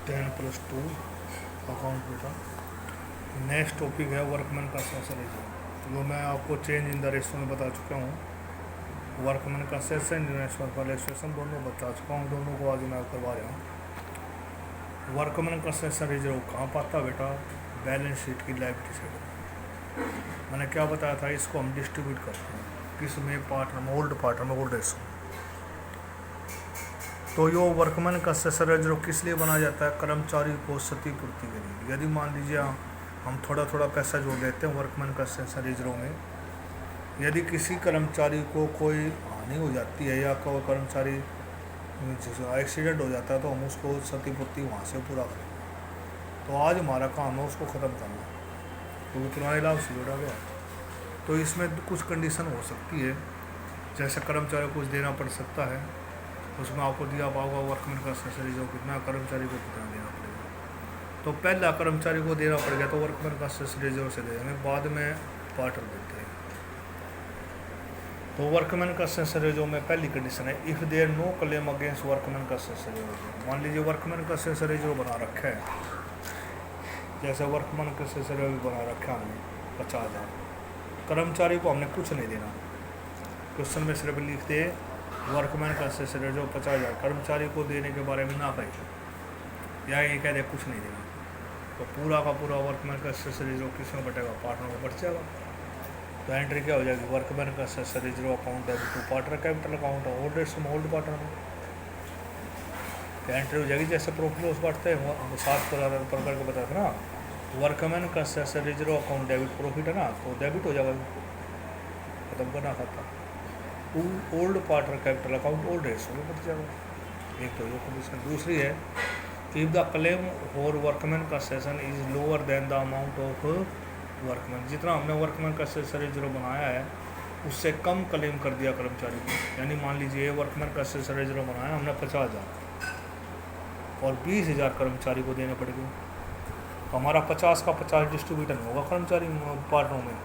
10+2 account बेटा। Next topic है workman का सेशन रेशियो, जो मैं आपको चेंज इन द रेशियो में बता चुका हूँ। वर्कमैन का सेशन इन्वेस्टमेंट दोनों बता चुका हूँ, दोनों को आज मैं करवा रहा हूँ। वर्कमैन का सेशन रेशियो कहाँ पाता बेटा? बैलेंस शीट की लायबिलिटी साइड। मैंने क्या बताया था, इसको हम डिस्ट्रीब्यूट करते हैं किस में? पार्टनर में, ओल्ड पार्टनर में, ओल्ड रेशियो। तो यो वर्कमैन का सेशन रेशियो किस लिए बनाया जाता है? कर्मचारी को क्षतिपूर्ति के लिए। यदि मान लीजिए हम थोड़ा थोड़ा पैसा जोड़ देते हैं वर्कमैन का सेशन रेशियो में, यदि किसी कर्मचारी को कोई हानि हो जाती है या कोई कर्मचारी एक्सीडेंट हो जाता है तो हम उसको क्षतिपूर्ति वहाँ से पूरा करें। तो आज हमारा काम है उसको ख़त्म करना, क्योंकि तो पुराने लाभ से जोड़ा गया। तो इसमें कुछ कंडीशन हो सकती है, जैसे कर्मचारी को कुछ देना पड़ सकता है, उसमें आपको दिया पाओगा वर्कमैन का सेशन रेशियो कितना, कर्मचारी को कितना देना पड़ेगा। तो पहला कर्मचारी को देना पड़ गया तो वर्कमैन का सेशन रेशियो से दे देंगे, बाद में पार्टनर देते हैं। तो वर्कमैन का सेशन रेशियो में पहली कंडीशन है, if there no claim against workman का सेशन रेशियो। मान लीजिए वर्कमैन का सेशन रेशियो बना रखा है, जैसे वर्कमैन का सेशन रेशियो बना रखा है हमने 50,000, कर्मचारी को हमने कुछ नहीं देना। क्वेश्चन में सिर्फ लिख दे वर्कमैन का सेशन रेशियो 50,000, कर्मचारी को देने के बारे में ना कहे, या ये कह दे कुछ नहीं देना, तो पूरा का पूरा वर्कमैन का सेशन रेशियो किस में बटेगा? पार्टनर में बढ़ जाएगा। तो एंट्री क्या हो जाएगी? वर्कमैन का session ratio account debit to partner capital account old ratio में, ओल्ड पार्टनर में। तो एंट्री हो जाएगी जैसे प्रॉफिट लॉस बढ़ते हैं 7 प्रकार के बताते ना, वर्कमैन का session ratio account debit profit है ना, तो डेबिट हो जाएगा, खत्म करना खाता। Old partner capital account old ratio में बढ़ जाएगा। एक तो ये कंडीशन। दूसरी है, if the claim for workman का session is lower than the amount of workman, जितना हमने वर्कमैन का सेशन रेशियो बनाया है उससे कम क्लेम कर दिया कर्मचारी को। यानी मान लीजिए वर्कमैन का सेशन रेशियो बनाया हमने 50,000 और 20,000 कर्मचारी को देने पड़ेंगे, तो हमारा 50 का 50 डिस्ट्रीब्यूशन होगा कर्मचारी पार्टनरों में।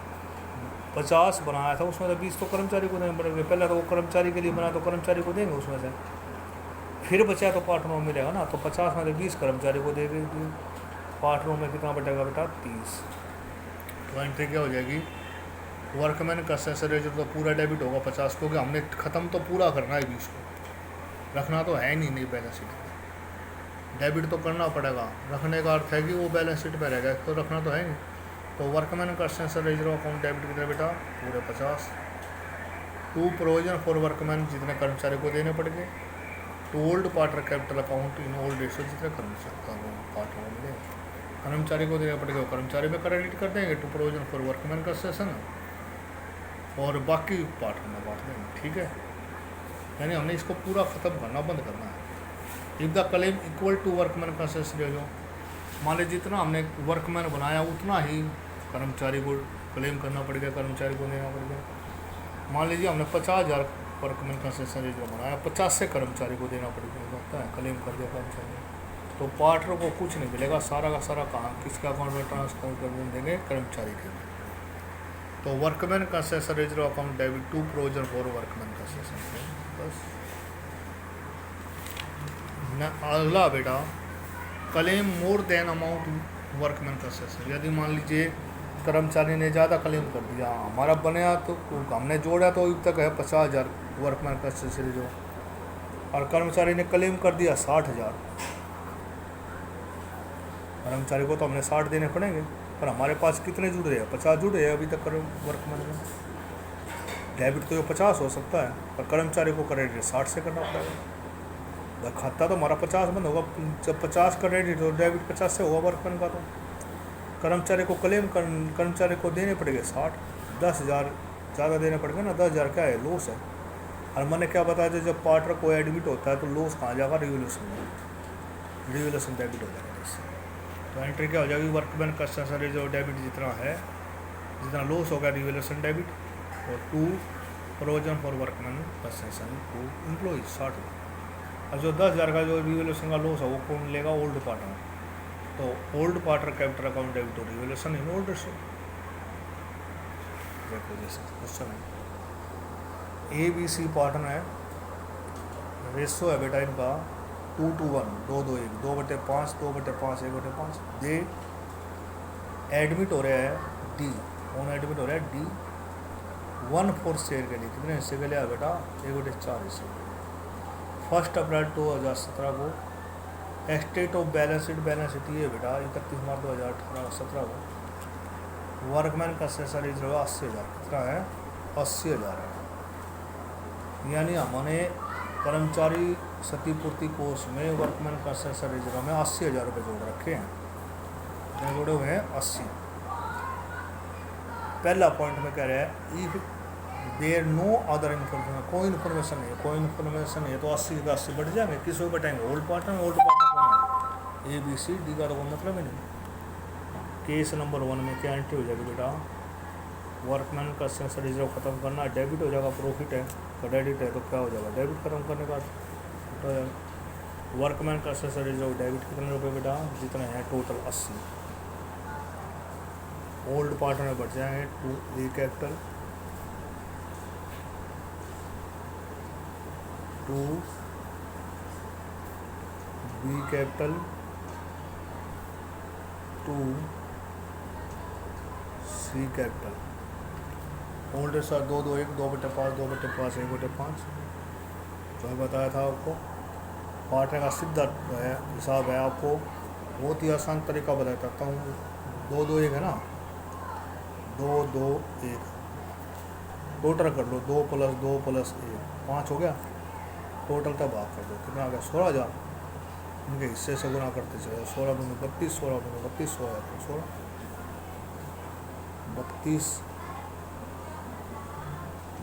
50 बनाया था उसमें से 20 तो कर्मचारी को देने पड़ेंगे। पहले तो वो कर्मचारी के लिए बनाया तो कर्मचारी को देंगे उसमें से, फिर बचा तो पार्टनरों में मिलेगा ना, तो 50 में से 20 कर्मचारी को देंगे, पार्टनरों में कितना बचेगा बेटा? 30। तो एंट्री क्या हो जाएगी? वर्कमैन का सेशन रेशियो तो पूरा डेबिट होगा 50, क्योंकि हमने ख़त्म तो पूरा करना है 20 को, रखना तो है नहीं बैलेंस शीट में, डेबिट तो करना पड़ेगा। रखने का अर्थ है कि वो बैलेंस शीट में रहेगा, तो रखना तो है नहीं। तो वर्कमैन का सेशन रेशियो अकाउंट डेबिट कितना बेटा? पूरे 50। टू प्रोविजन फॉर वर्कमैन, जितने कर्मचारी को देने पड़ेंगे। To old partner capital account in old ratio, जितने कर्मचारी पार्टनर मिले कर्मचारी को देने पड़ेगा, कर्मचारी में क्रेडिट कर देंगे टू प्रोविजन फॉर वर्कमैन का सेशन, और बाकी पार्टनर में बांट देंगे। ठीक है, यानी हमने इसको पूरा ख़त्म करना, बंद करना है। If the claim equal to workman का सेशन रेशियो, मान लीजिए जितना हमने वर्कमैन बनाया उतना ही कर्मचारी को क्लेम करना पड़ेगा, कर्मचारी को देना पड़ेगा। मान लीजिए हमने 50,000 वर्कमैन का सेशन रेशियो बनाया, 50 से कर्मचारी को देना पड़ेगा, होता है क्लेम कर दिया कर्मचारी, तो पार्टनर को कुछ नहीं मिलेगा, सारा का सारा काम किसके अकाउंट में ट्रांसफर कर देंगे? कर्मचारी के। तो वर्कमैन का session ratio account debit to provision for workman का सेशन, बस। न अगला बेटा, claim more than amount workman का सेशन। यदि मान लीजिए कर्मचारी ने ज़्यादा क्लेम कर दिया, हमारा बनाया तो हमने जोड़ा तो अब तक है 50,000 वर्कमैन का सेशन रेशियो, और कर्मचारी ने क्लेम कर दिया 60,000, कर्मचारी को तो हमने 60 देने पड़ेंगे, पर हमारे पास कितने जुड़ रहे हैं? 50 जुड़ रहे हैं अभी तक वर्कमैन में। डेबिट तो 50 हो सकता है, पर कर्मचारी को क्रेडिट 60 से करना पड़ेगा। खाता तो हमारा 50 बंद होगा, जब 50 क्रेडिट और डेबिट 50 से होगा वर्कमैन का, तो कर्मचारी को कर्मचारी को देने पड़ेंगे 60, 10,000 ज़्यादा देने पड़ेंगे ना। 10,000 क्या है? लॉस है। और मैंने क्या बताया था, जब पार्टनर को एडमिट होता है तो लॉस कहाँ जाएगा? रिवोल्यूशन में, रिवोल्यूशन डेबिट हो जाएगा इससे। तो एंट्री क्या हो जाएगी? वर्कमैन का सेशन रेशियो डेबिट जितना है, जितना लॉस होगा रिवोल्यूशन डेबिट, और टू प्रोविजन फॉर वर्कमैन का सेशन टू एम्प्लॉय 60। और जो 10,000 का जो रिवोल्यूशन का लॉस है वो कौन लेगा? Old partner. तो old partner capital account debit और रिवोल्यूशन इन ओल्ड रेशियो। देखो जैसे क्वेश्चन है, ABC पार्टनर है, रेशियो है बेटा इनका 221 221 2/5 2/5 1/5 दे एडमिट हो रहा है डी, ऑन एडमिट हो रहा है डी 1/4 शेयर के लिए। कितने हिस्से के लिए है बेटा? 1/4 हिस्से। 1 अप्रैल 2017 को स्टेट ऑफ बैलेंस शीट ये बेटा 31 मार्च 2017 को वर्कमैन का सेसरी जो है 80,000। कितना है? 80,000 है। यानी हमने कर्मचारी क्षतिपूर्ति कोष में वर्कमैन का सेसर रिजर्व में 80,000 रुपये जोड़ रखे हैं। कितने जोड़े हुए हैं? 80। पहला पॉइंट में कह रहा है if there no other information, कोई इन्फॉर्मेशन नहीं है, कोई इन्फॉर्मेशन नहीं है तो 80 का 80 बढ़ जाएंगे। किस को बढ़ाएंगे? ओल्ड पार्टनर में। ओल्ड पार्टनर कौन है? ABCD का तो कोई मतलब ही नहीं। केस नंबर 1 में क्या एंट्री हो जाएगी बेटा? वर्कमैन का सेंसर रिजर्व खत्म करना, डेबिट हो जाएगा। प्रॉफिट है तो डेबिट है तो क्या हो जाएगा? डेबिट खत्म करने का तो वर्कमैन का सेंसर रिजर्व डेबिट कितने रुपए बेटा? जितने हैं टोटल 80। ओल्ड पार्टनर में बढ़ जाएंगे 2A capital 2B capital 2C capital. Old sir 221 2/5 2/5 1/5 जो है बताया था आपको। पार्टनर का सीधा है हिसाब है आपको, बहुत ही आसान तरीका बताया सकता हूँ। 221 है ना, 221 टोटल कर लो, 2 + 2 + 1 5 हो गया। टोटल का भाग कर दो, कितना आ गया? 16,000। इनके हिस्से से गुना करते चले, 16 दूनी 32 16 दूनी 32 16 32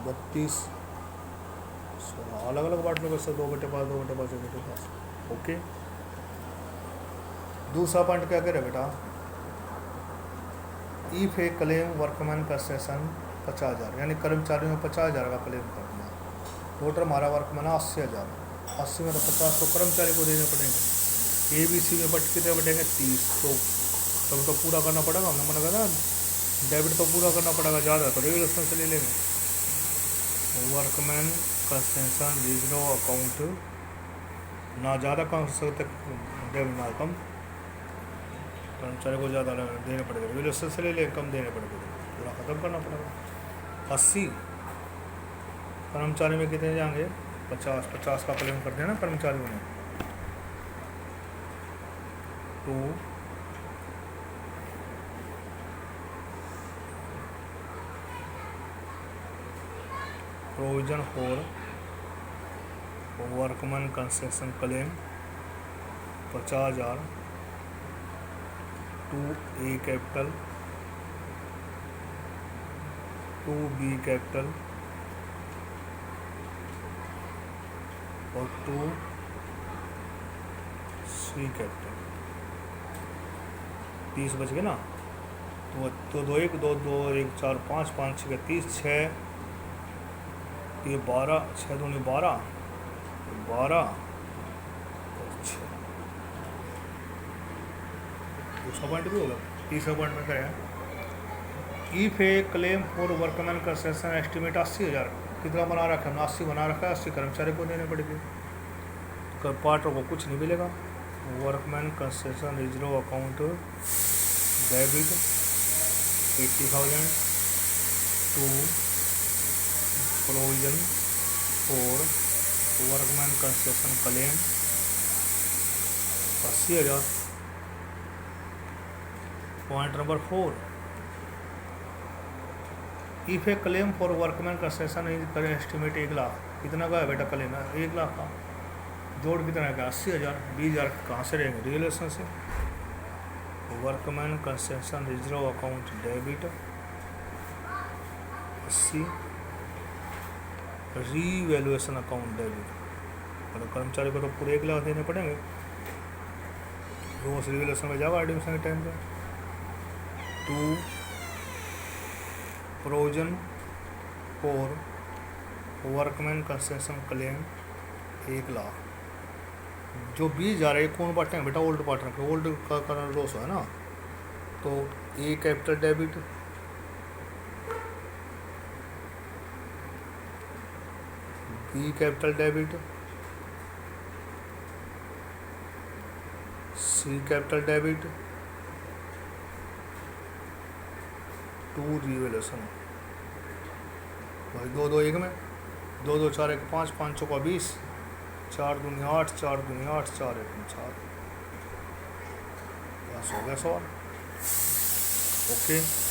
32 16 अलग अलग बांट लो बस 2/5 2/5 1/5। ओके। दूसरा पॉइंट क्या करे बेटा? इफ ए क्लेम वर्कमैन का सेशन 50,000, यानी कर्मचारियों में 50,000 का क्लेम कर दिया। टोटल हमारा वर्कमैन 80,000। 80 में तो 50 तो कर्मचारी को देने पड़ेंगे। ABC में बट कितने बटेंगे? 30। तो तब तो पूरा करना पड़ेगा। हमने मना करा डेबिट तो पूरा करना पड़ेगा, ज़्यादा तो रेगुलेशन से ले लेंगे। वर्कमैन का सेशन रिजर्व अकाउंट ना ज़्यादा कम हो सकते डेबिट ना कम, कर्मचारी को ज़्यादा देने पड़ेगा। रेगुलेशन से ले लेंगे, कम देने पड़ेगा, पूरा ख़त्म करना पड़ेगा। 80 कर्मचारी में कितने जाएंगे? 50 का क्लेम कर देना कर्मचारियों ने। 2 provision for workman concession claim 50,000 2A capital 2B capital और 2C कैपिटल। 30 बच गए ना, तो 2 1 2 2 1 4 5 5 6 30 6 ये 12 6 दूनी 12 12 और 6। दूसरा पॉइंट भी होगा। तीसरा पॉइंट में क्या है? If a claim for workman का सेशन एस्टिमेट 80,000। कितना बना रखा है? 80 बना रखा है। 80 कर्मचारी को देने पड़ेगी, पार्टर को कुछ नहीं मिलेगा। Workman concession reserve account debit 80,000 to provision for workman concession claim 80,000। Point number 4 if a claim for workman concession is estimate 1 lakh. कितना का है बेटा क्लेम? 1 लाख का। जोड़ कितना है? 80,000। 20,000 कहाँ से रहेंगे? रेगुलेशन से। Workman concession reserve account debit 80 revaluation account debit, मतलब कर्मचारी को तो पूरे 1 लाख देने पड़ेंगे। रोज रिवैल्यूएशन में जाओ एडमिशन के टाइम पे। 2 provision for workman concession claim 1 lakh. जो 20,000 है कौन बांटेंगे बेटा? ओल्ड पार्टनर के। ओल्ड का कारण लॉस है ना, तो A capital debit B capital debit C capital debit, to revolution. भाई दो दो एक में, दो दो चार एक पाँच, पाँच चौका 20, चार दूनी 8, चार दूनी 8, चार एक 4। बस हो गया सवाल। ओके।